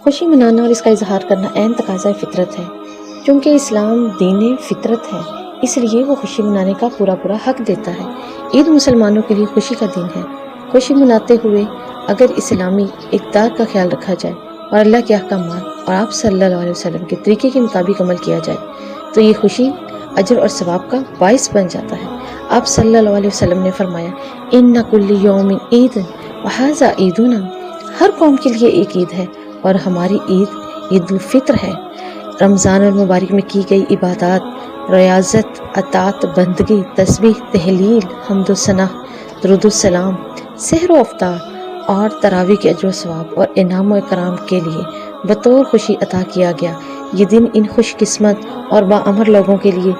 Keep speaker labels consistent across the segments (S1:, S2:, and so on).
S1: خوشی منانا اور اس کا اظہار کرنا عین تقاضۂ فطرت ہے، چونکہ اسلام دین فطرت ہے، اس لیے وہ خوشی منانے کا پورا حق دیتا ہے۔ عید مسلمانوں کے لیے خوشی کا دن ہے۔ خوشی مناتے ہوئے اگر اسلامی اقدار کا خیال رکھا جائے اور اللہ کے احکامات اور آپ صلی اللہ علیہ وسلم کے طریقے کے مطابق عمل کیا جائے تو یہ خوشی اجر اور ثواب کا باعث بن جاتا ہے۔ آپ صلی اللہ علیہ وسلم نے فرمایا، ان کل یوم عید وہذا عیدنا، ہر قوم کے لیے ایک عید ہے اور ہماری عید الفطر ہے۔ رمضان المبارک میں کی گئی عبادات، ریاضت، اطاعت، بندگی، تسبیح، تہلیل، حمد و ثنا، درود السلام، سحر و افطار اور تراویح کے اجر و ثواب اور انعام و اکرام کے لیے بطور خوشی عطا کیا گیا۔ یہ دن ان خوش قسمت اور باعمر لوگوں کے لیے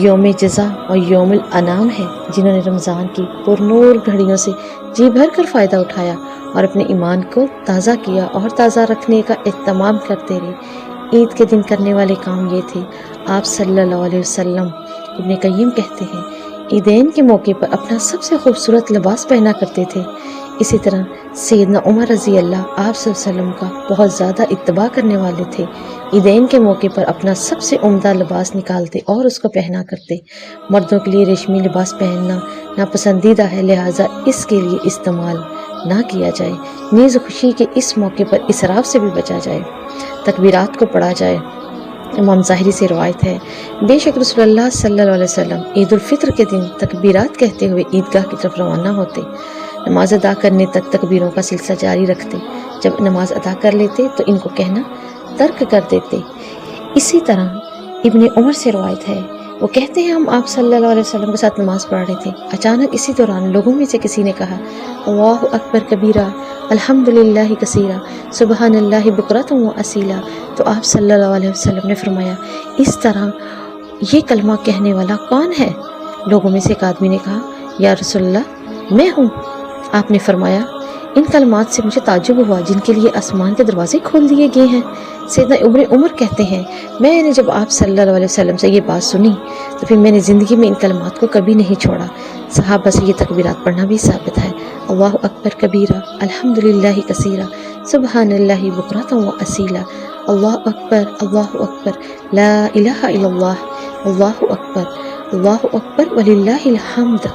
S1: یوم جزا اور یوم الانعام ہے، جنہوں نے رمضان کی پرنور گھڑیوں سے جی بھر کر فائدہ اٹھایا اور اپنے ایمان کو تازہ کیا اور تازہ رکھنے کا اہتمام کرتے رہے۔ عید کے دن کرنے والے کام یہ تھے۔ آپ صلی اللہ علیہ وسلم ابن قیم کہتے ہیں، عیدین کے موقع پر اپنا سب سے خوبصورت لباس پہنا کرتے تھے۔ اسی طرح سیدنا عمر رضی اللہ آپ صلی اللہ علیہ وسلم کا بہت زیادہ اتباع کرنے والے تھے۔ عیدین کے موقع پر اپنا سب سے عمدہ لباس نکالتے اور اس کو پہنا کرتے۔ مردوں کے لیے ریشمی لباس پہننا ناپسندیدہ ہے، لہٰذا اس کے لیے استعمال نہ کیا جائے۔ نیز خوشی کے اس موقع پر اسراف سے بھی بچا جائے، تکبیرات کو پڑھا جائے۔ امام ظاہری سے روایت ہے، بے شک رسول اللہ صلی اللہ علیہ وسلم عید الفطر کے دن تکبیرات کہتے ہوئے عیدگاہ کی طرف روانہ ہوتے، نماز ادا کرنے تک تکبیروں کا سلسلہ جاری رکھتے، جب نماز ادا کر لیتے تو ان کو کہنا ترک کر دیتے۔ اسی طرح ابن عمر سے روایت ہے، وہ کہتے ہیں ہم آپ صلی اللہ علیہ وسلم کے ساتھ نماز پڑھ رہے تھے، اچانک اسی دوران لوگوں میں سے کسی نے کہا، اللہ اکبر کبیرہ، الحمدللہ کثیرہ، سبحان اللہ بکرۃ و اصیلا، تو آپ صلی اللہ علیہ وسلم نے فرمایا، اس طرح یہ کلمہ کہنے والا کون ہے؟ لوگوں میں سے ایک آدمی نے کہا، یا رسول اللہ میں ہوں۔ آپ نے فرمایا، ان کلمات سے مجھے تعجب ہوا جن کے لیے آسمان کے دروازے کھول دیے گئے ہیں۔ سیدنا ابن عمر کہتے ہیں، میں نے جب آپ صلی اللہ علیہ وسلم سے یہ بات سنی تو پھر میں نے زندگی میں ان کلمات کو کبھی نہیں چھوڑا۔ صحابہ سے یہ تکبیرات پڑھنا بھی ثابت ہے، اللہ اکبر کبیرہ، الحمدللہ کثیرہ، سبحان اللہ بکرۃ و اصیلا، اللہ اکبر، لا الہ الا اللہ، اللہ اکبر وللہ الحمد۔